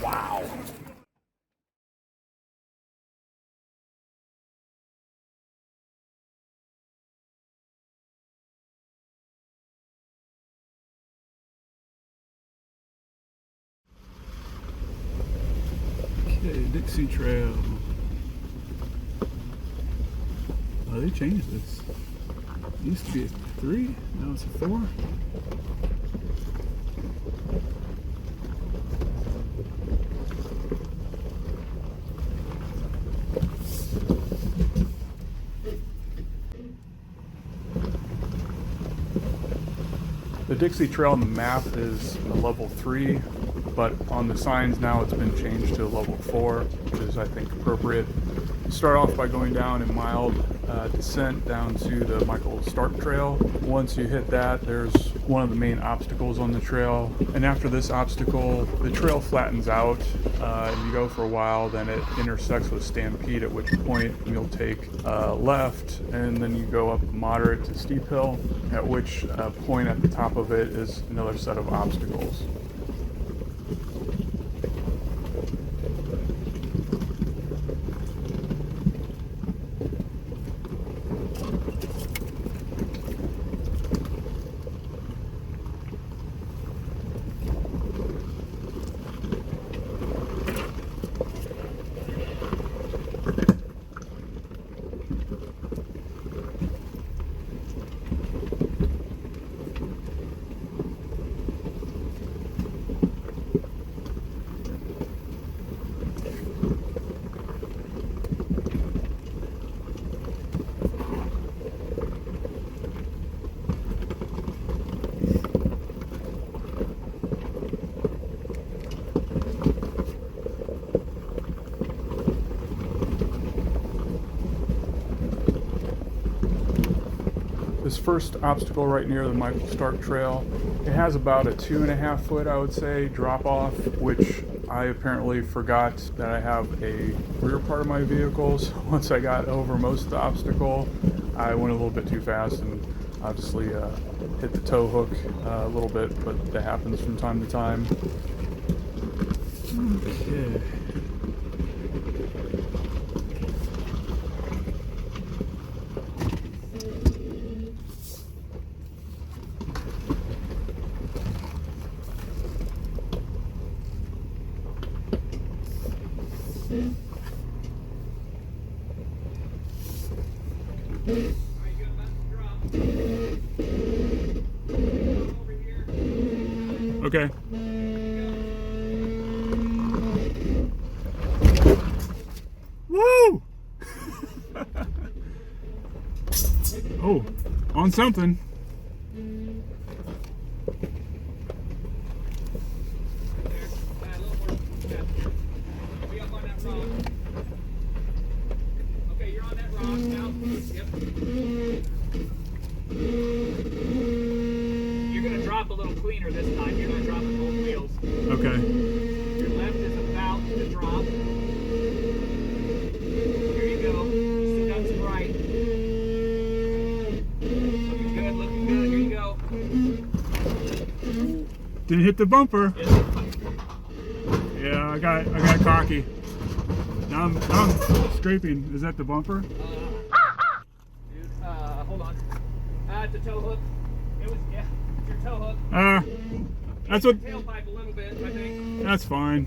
Wow. Okay, Dixie Trail. Oh, they changed this. It used to be a 3, now it's a 4. The Dixie Trail on the map is a level 3, but on the signs now it's been changed to a level 4, which is, I think, appropriate. You start off by going down in mild descent down to the Michael Stark Trail. Once you hit that, there's one of the main obstacles on the trail, and after this obstacle, the trail flattens out, and you go for a while, then it intersects with Stampede, at which point you'll take left, and then you go up a moderate to steep hill, at which point at the top of it is another set of obstacles. This first obstacle right near the Michael Stark Trail, it has about a 2.5 foot, I would say, drop off, which I apparently forgot that I have a rear part of my vehicle. So once I got over most of the obstacle, I went a little bit too fast and obviously hit the tow hook a little bit, but that happens from time to time. Okay. Okay. Woo! Oh, on something. A little cleaner this time. You're going to drop it both wheels. Okay. Your left is about to drop. Here you go. You still got some right. Looking good, looking good. Here you go. Didn't hit the bumper. Yeah, I got cocky. Now I'm scraping. Is that the bumper? Dude, hold on. It's a tow hook. It was, yeah. Your tow hook. That's what. Tailpipe a little bit, I think. That's fine.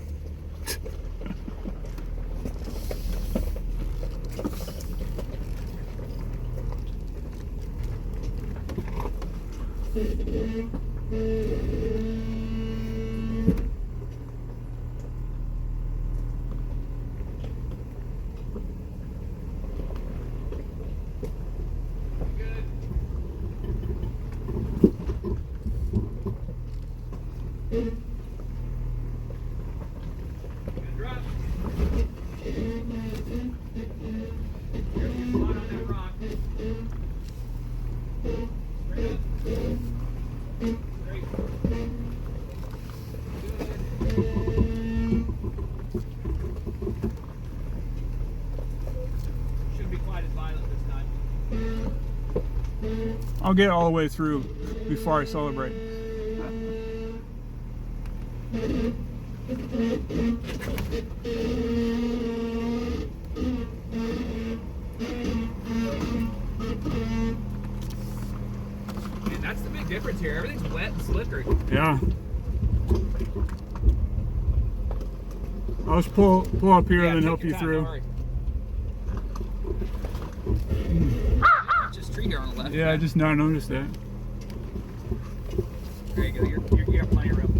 I'll get all the way through before I celebrate. Man, that's the big difference here. Everything's wet and slippery. Yeah. I'll just pull up here and then help you through. Just tree here on the left. Yeah, I just now noticed that. There you go. You got plenty of room.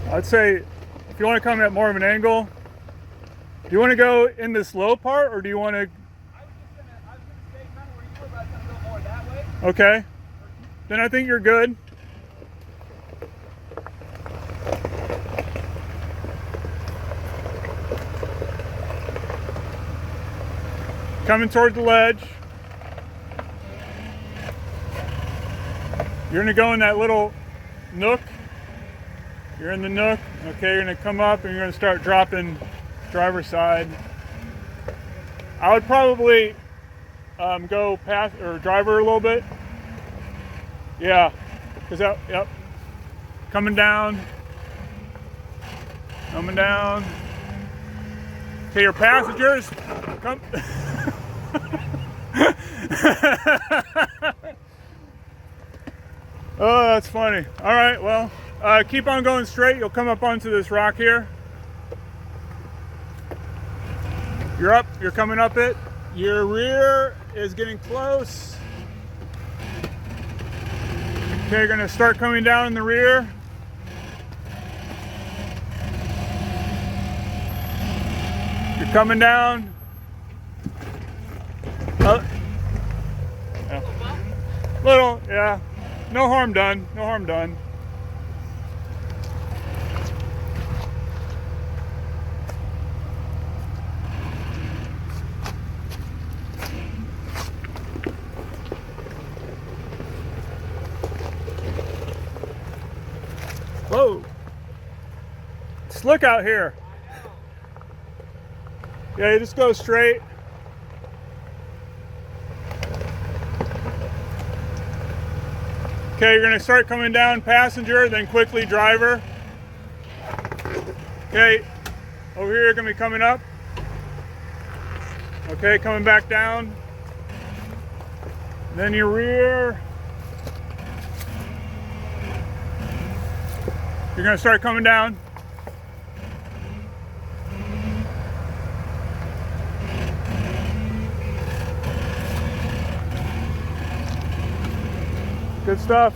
I'd say if you want to come at more of an angle, do you want to go in this low part or do you want to? I was gonna stay kind of where you were, but I was gonna go more that way. Okay. Then I think you're good. Coming toward the ledge. You're gonna go in that little nook. You're in the nook. Okay, you're gonna come up and you're gonna start dropping driver's side. I would probably go past or driver a little bit. Yeah, because that, yep. Coming down. Coming down. Okay, your passengers, come. Oh, that's funny. All right, well, keep on going straight. You'll come up onto this rock here. You're up, you're coming up it. Your rear is getting close. Okay, you're gonna start coming down in the rear. You're coming down. Yeah. Little, yeah. No harm done, no harm done. Whoa. Slick out here. Yeah, you just go straight. Okay, you're gonna start coming down passenger, then quickly driver. Okay, over here you're gonna be coming up. Okay, coming back down. Then your rear. You're gonna start coming down. Good stuff.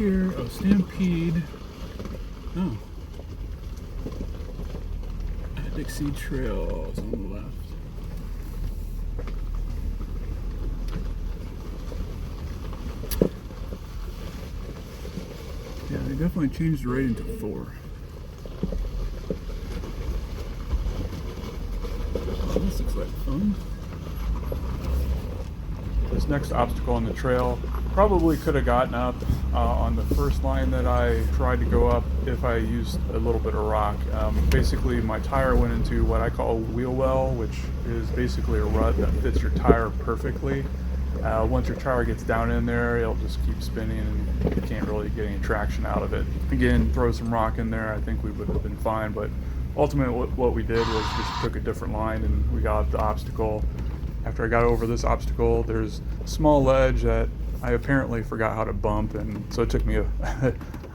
here? Oh, Stampede. Oh. Dixie Trail is on the left. Yeah, they definitely changed the rating to 4. Oh, this looks like fun. This next obstacle on the trail probably could have gotten up on the first line that I tried to go up if I used a little bit of rock. Basically, my tire went into what I call a wheel well, which is basically a rut that fits your tire perfectly. Once your tire gets down in there, it'll just keep spinning and you can't really get any traction out of it. Again, throw some rock in there, I think we would have been fine, but ultimately what we did was just took a different line and we got up the obstacle. After I got over this obstacle, there's a small ledge that I apparently forgot how to bump, and so it took me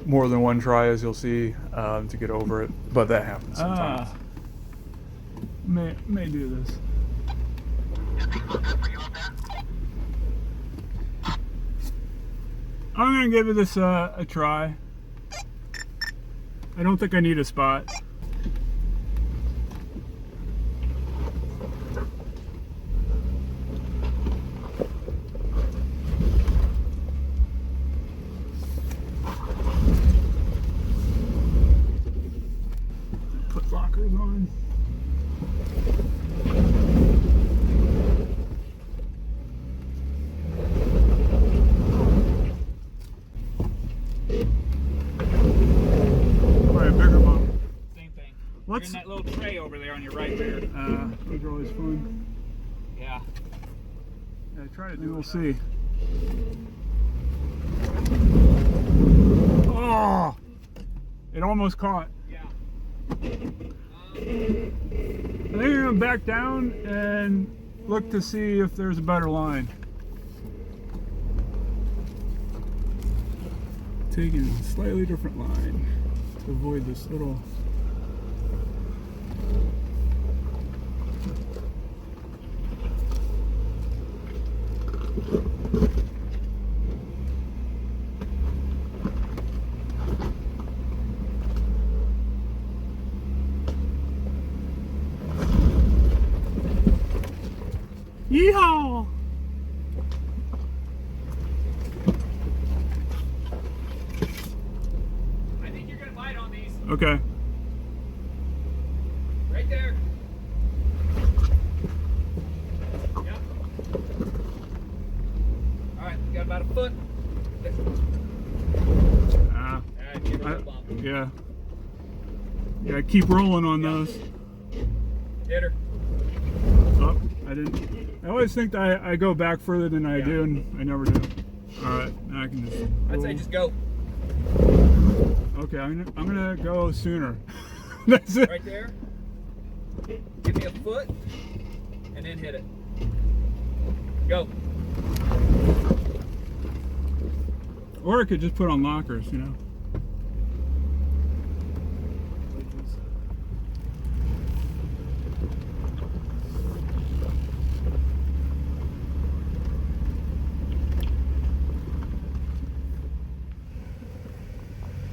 more than one try, as you'll see, to get over it, but that happens sometimes. May do this. I'm gonna give this a try. I don't think I need a spot. Put lockers on. What's in that little tray over there on your right rear? Those are always fun. Yeah. Yeah, try to do. We'll see. Oh! It almost caught. Yeah. I think we're gonna back down and look to see if there's a better line. Taking a slightly different line to avoid this little. Yeehaw! I think you're gonna bite on these. Okay. Right there. Yep. Alright, we got about a foot. Give her a little bump. Yeah. Yeah, keep rolling on those. Hit her. Oh, I didn't. I always think that I go back further than I do, and I never do. Alright, now I can just roll. I'd say just go. Okay, I'm gonna go sooner. That's it. Right there. Give me a foot, and then hit it. Go. Or I could just put on lockers, you know.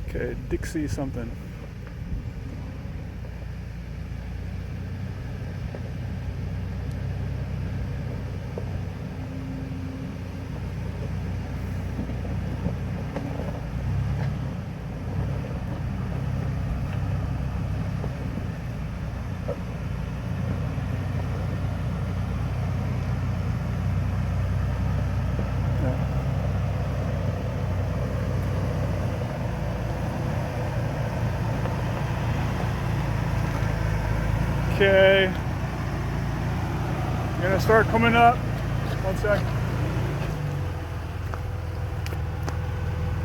Okay, Dixie something. Okay, you're gonna start coming up. 1 sec.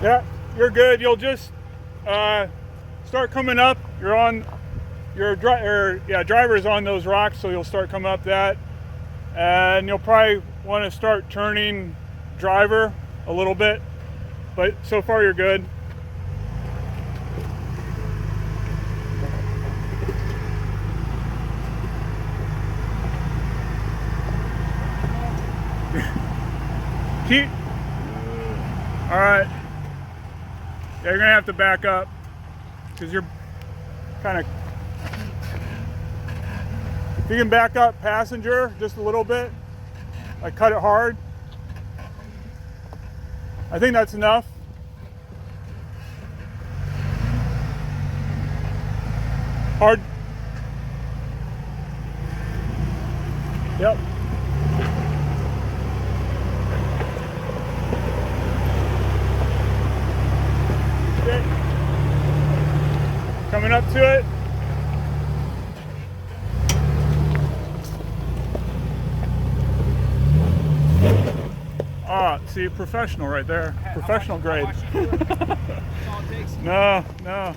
Yeah, you're good. You'll just start coming up. You're on your driver's on those rocks, so you'll start coming up that, and you'll probably want to start turning driver a little bit. But so far you're good. Keep. All right. Yeah, you're gonna have to back up because you're kind of. If you can back up passenger just a little bit, like cut it hard. I think that's enough. Hard. Yep. Okay. Coming up to it. Ah, see, professional right there. Professional grade. That's all it takes. No.